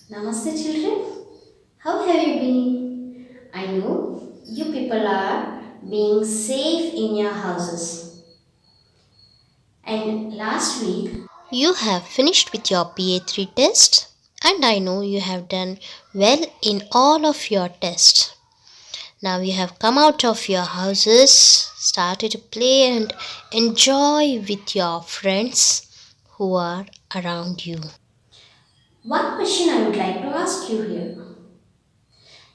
Namaste children. How have you been? I know you people are being safe in your houses. And last week You have finished with your PA3 test, and I know you have done well in all of your tests. Now you have come out of your houses, started to play and enjoy with your friends who are around you. one question I would like to ask you here.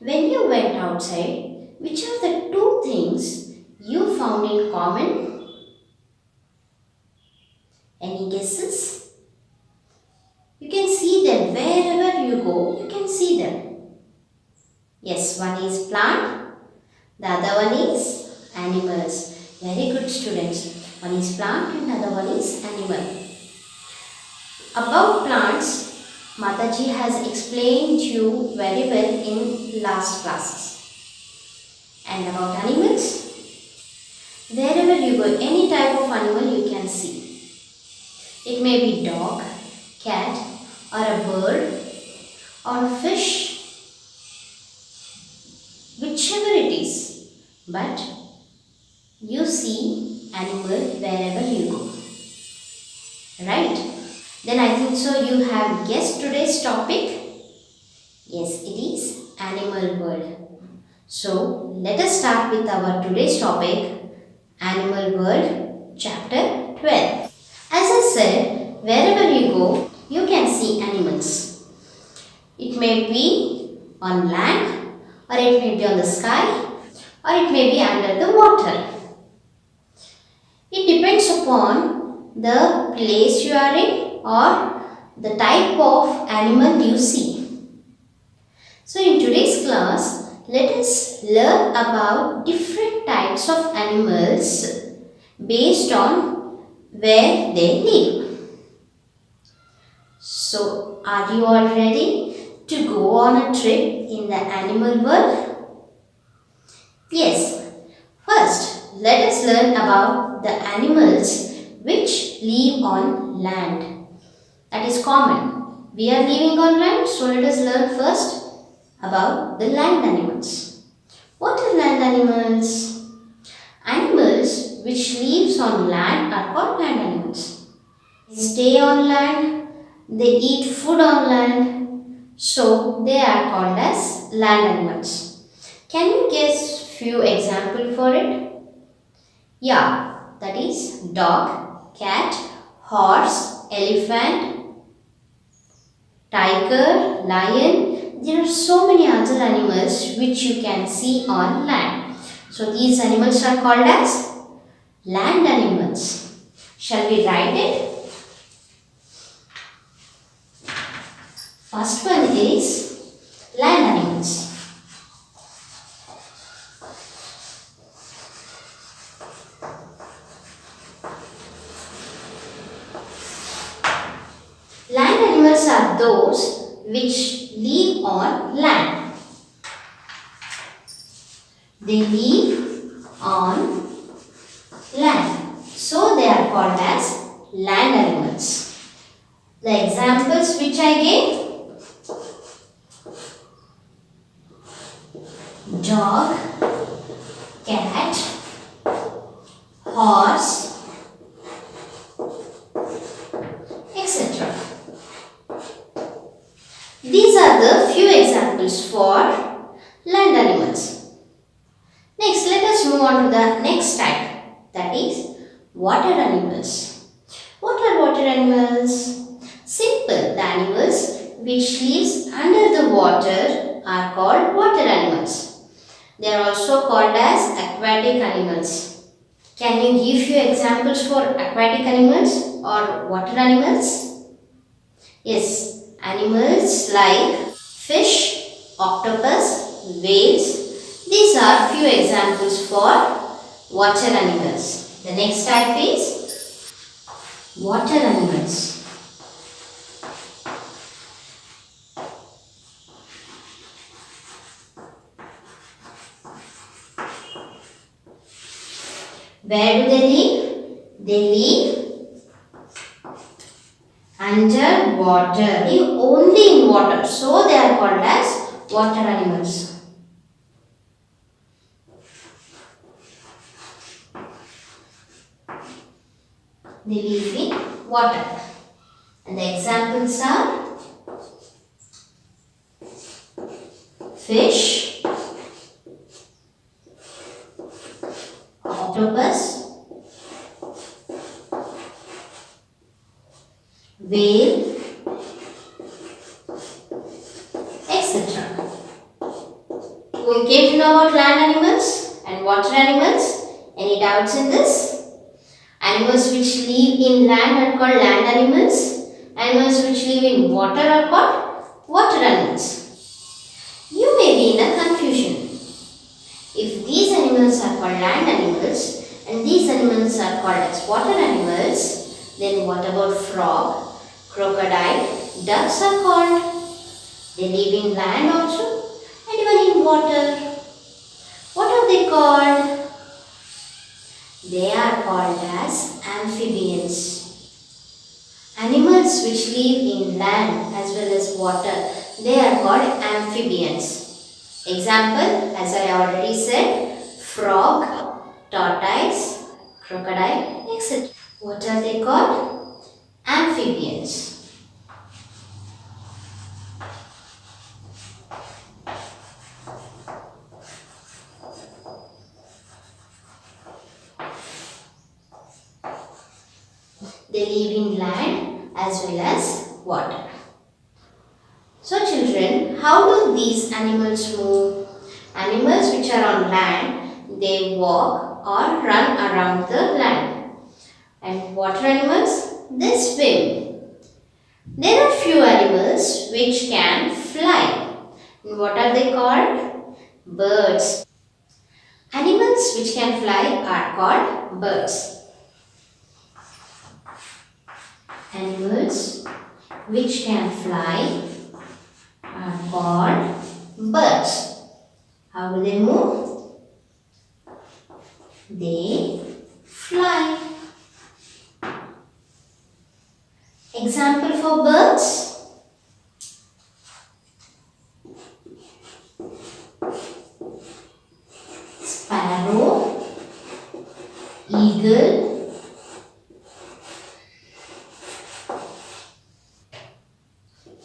When you went outside, which are the two things you found in common? Any guesses? You can see them wherever you go, you can see them. Yes, one is plant, the other one is animals. Very good students. One is plant and other one is animal. About plants, Mataji has explained you very well in last classes. And about animals, wherever you go, any type of animal you can see. It may be dog, cat, or a bird, or a fish, whichever it is. But you see animal wherever you go. Right? Then I think so you have guessed today's topic. Yes, it is animal world. So let us start with our today's topic, Animal World, chapter 12. As I said, wherever you go, you can see animals. It may be on land, or it may be on the sky, or it may be under the water. It depends upon the place you are in or the type of animal you see. So in today's class, let us learn about different types of animals based on where they live. So are you all ready to go on a trip in the animal world? Yes. First, let us learn about the animals which live on land. That is common. We are living on land, so let us learn first about the land animals. What are land animals? Animals which lives on land are called land animals. They stay on land, they eat food on land, so they are called as land animals. Can you guess few examples for it? Yeah, that is dog, cat, horse, elephant, tiger, lion. There are so many other animals which you can see on land. So these animals are called as land animals. Shall we write it? First one is land animals. Land animals are those which live on land. They live on land. So they are called as land animals. The examples which I gave: dog, cat, horse, etc. These are the few examples for land animals. Next, let us move on to the next type, that is water animals. What are water animals? Simple, the animals which lives under the water are called water animals. They are also called as aquatic animals. Can you give few examples for aquatic animals or water animals? Yes, animals like fish, octopus, whales. These are few examples for water animals. The next type is water animals. Where do they live? They live underwater. They live only in water. So they are called as water animals. They live in water. And the examples are fish, octopus, whale, etc. We came to know about land animals and water animals. Any doubts in this? Animals which live in land are called land animals. Animals which live in water are called water animals. You may be in a confusion. If these animals are called land animals and these animals are called as water animals, then what about frog, crocodile, ducks are called? They live in land also and even in water. What are they called? They are called as amphibians. Animals which live in land as well as water, they are called amphibians. Example, as I already said, frog, tortoise, crocodile, etc. What are they called? Amphibians. They live in land as well as water. So children, how do these animals move? Animals which are on land, they walk or run around the land. And water animals, they swim. There are few animals which can fly. And what are they called? Birds. Animals which can fly are called birds. Animals which can fly are called birds. How do they move? They fly. Example for birds. Sparrow, eagle,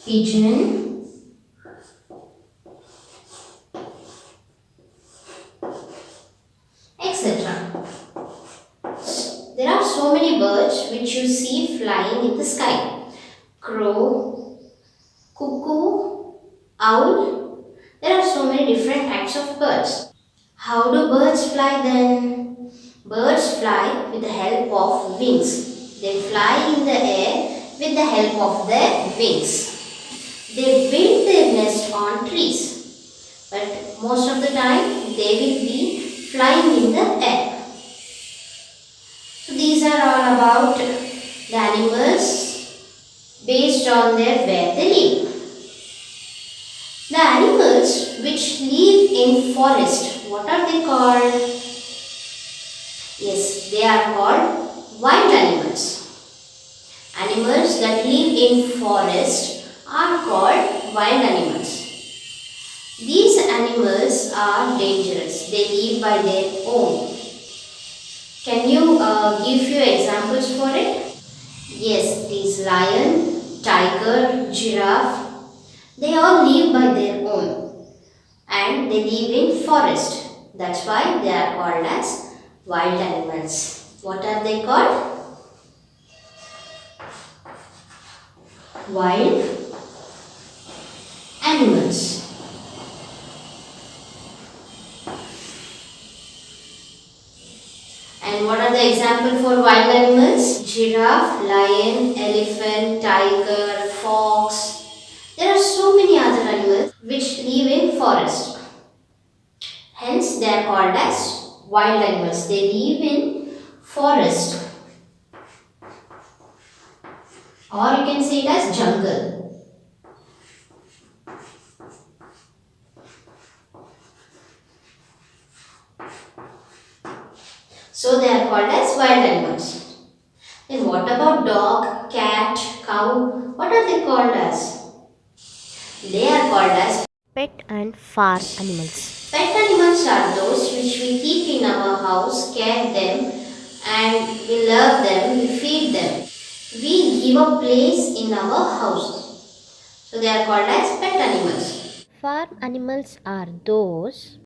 pigeon, etc. There are so many birds which you see flying in the sky. Crow, cuckoo, owl. There are so many different types of birds. How do birds fly then? Birds fly with the help of wings. They fly in the air with the help of their wings. They build their nest on trees, but most of the time they will be flying in the air. So these are all about the animals based on their where they live. The animals which live in forest, what are they called? Yes, they are called wild animals. Animals that live in forest are called wild animals. These animals are dangerous. They live by their own. Can you give few examples for it? Yes, it is lion, tiger, giraffe. They all live by their own and they live in forest. That's why they are called as wild animals. What are they called? Wild animals. And what are the examples for wild animals? Giraffe, lion, elephant, tiger, fox. There are so many other animals which live in forest. Hence, they are called as wild animals. They live in forest. Or you can say it as jungle. So they are called as wild animals. Then what about dog, cat, cow? What are they called as? They are called as pet and farm animals. pet animals are those which we keep in our house, care them, and we love them, we feed them. We give a place in our house. So they are called as pet animals. Farm animals are those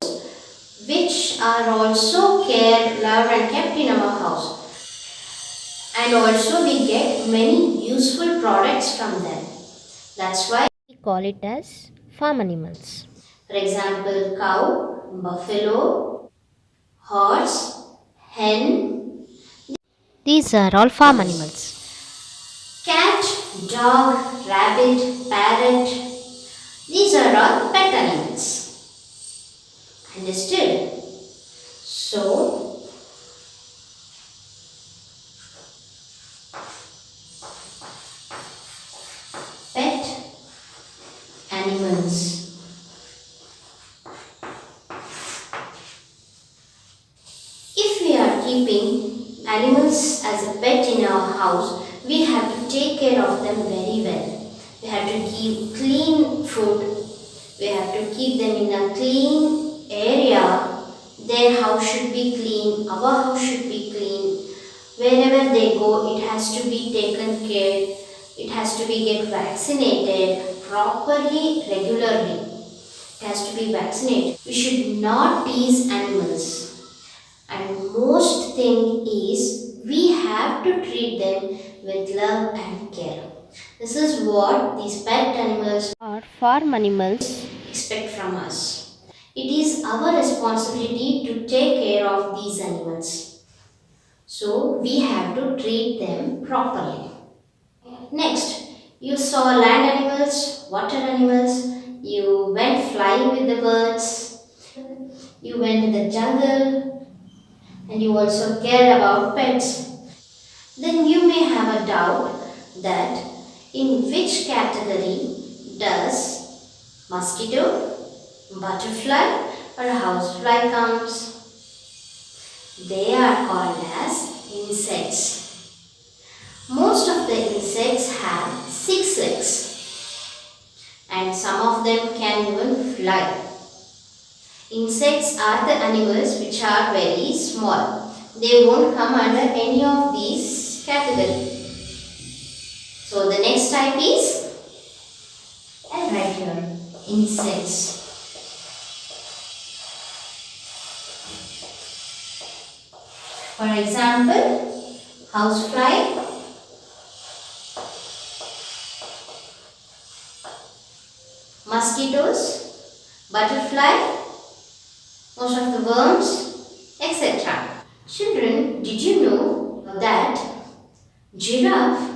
Which are also cared, loved and kept in our house. And also we get many useful products from them. That's why we call it as farm animals. for example cow, buffalo, horse, hen, These are all farm animals. cat, dog, rabbit, parrot. These are all pet animals. Understood? So, pet animals. If we are keeping animals as a pet in our house, we have to take care of them very well. We have to give clean food. We have to keep them in a clean area. Their house should be clean. Our house should be clean. Wherever they go, it has to be taken care. It has to be get vaccinated properly, regularly. It has to be vaccinated. We should not tease animals. And most thing is we have to treat them with love and care. This is what these pet animals Or farm animals expect from us. It is our responsibility to take care of these animals. So we have to treat them properly. Next, you saw land animals, water animals, you went flying with the birds, you went in the jungle, and you also care about pets. Then you may have a doubt that in which category does mosquito, butterfly or housefly comes? They are called as insects. Most of the insects have 6 legs and some of them can even fly. Insects are the animals which are very small. They won't come under any of these categories. So the next type is, I'll write here, insects. For example, housefly, mosquitoes, butterfly, most of the worms, etc. Children, did you know that giraffe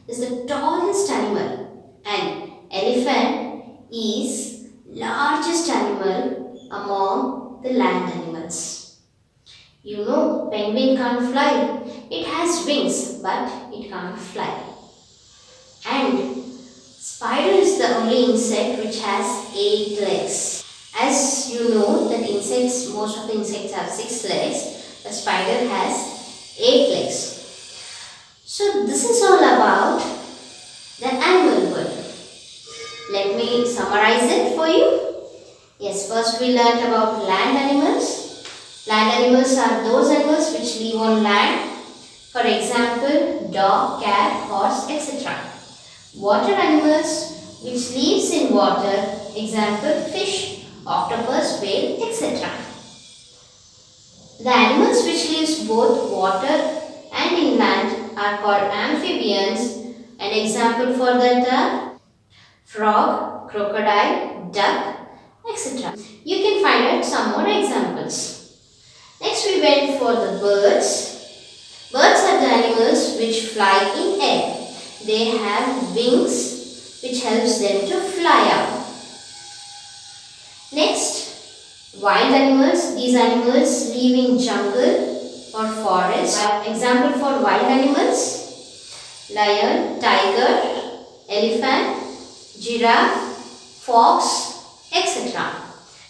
is the tallest animal and elephant is largest animal among the land animals? You know, penguin can't fly. It has wings, but it can't fly. And spider is the only insect which has 8 legs. As you know that insects, most of the insects have 6 legs. The spider has 8 legs. So this is all about the animal world. Let me summarize it for you. Yes, first we learnt about land animals. Land animals are those animals which live on land. For example, dog, cat, horse, etc. Water animals which lives in water. Example, fish, octopus, whale, etc. The animals which lives both water and in land are called amphibians. An example for that are frog, crocodile, duck, etc. You can find out some more examples. Next we went for the birds. Birds are the animals which fly in air. They have wings which helps them to fly up. Next, wild animals. These animals live in jungle or forest. Example for wild animals: lion, tiger, elephant, giraffe, fox, etc.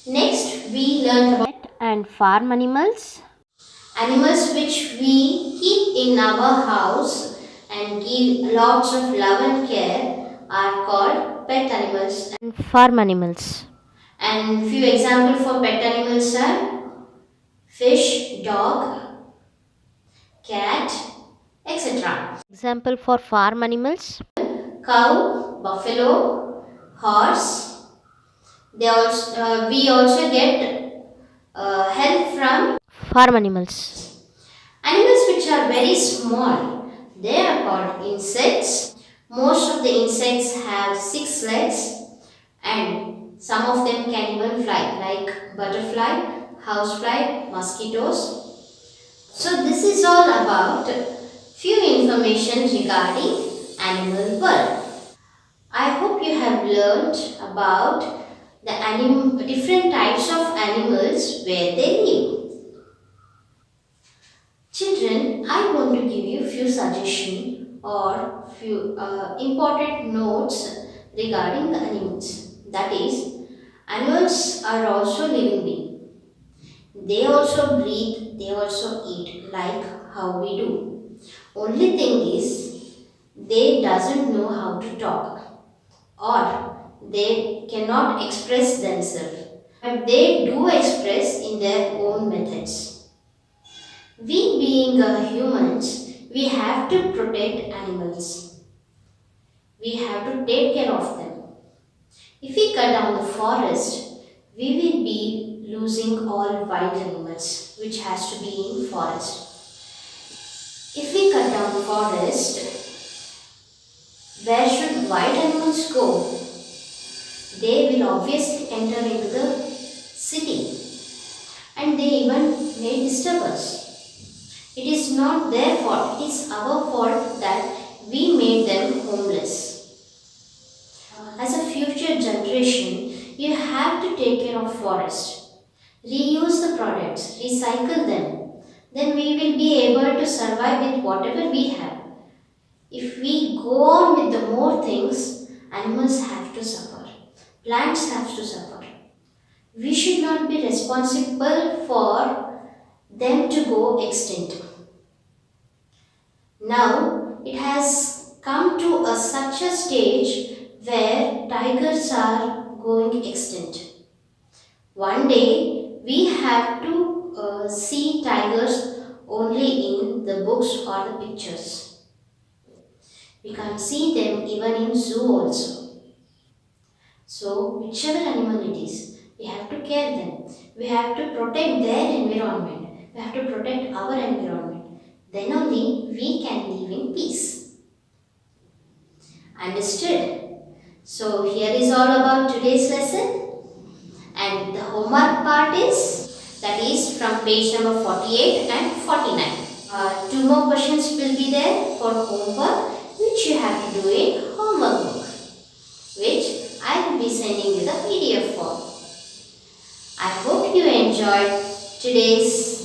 Next, we learned about pet and farm animals. animals which we keep in our house and give lots of love and care are called pet animals. and farm animals. And few examples for pet animals are fish, dog, cat, etc. Example for farm animals. Cow, buffalo, horse. We also get help from Farm animals. animals which are very small. They are called insects. Most of the insects have 6 legs and some of them can even fly like butterfly, housefly, mosquitoes. So this is all about few information regarding animal world. I hope you have learnt about the different types of animals where they live. Children, I want to give you few suggestions or few important notes regarding the animals. That is, animals are also living beings. They also breathe, they also eat like how we do. Only thing is, they doesn't know how to talk or they cannot express themselves. But they do express in their own methods. We being humans, we have to protect animals. We have to take care of them. If we cut down the forest, we will be losing all wild animals which has to be in forest. If we cut down the forest, where should wild animals go? They will obviously enter into the city and they even may disturb us. It is not their fault, it is our fault that we made them homeless. As a future generation, you have to take care of forest. Reuse the products, recycle them. Then we will be able to survive with whatever we have. If we go on with the more things, animals have to suffer. Plants have to suffer. We should not be responsible for them to go extinct. Now, it has come to such a stage where tigers are going extinct. One day, we have to see tigers only in the books or the pictures. We can't see them even in zoo also. So, whichever animal it is, we have to care them. We have to protect their environment. We have to protect our environment. Then only we can live in peace. Understood? So, here is all about today's lesson. And the homework part is, that is from page number 48 and 49. 2 more questions will be there for homework, which you have to do in homework book, which I will be sending you the PDF form. I hope you enjoyed today's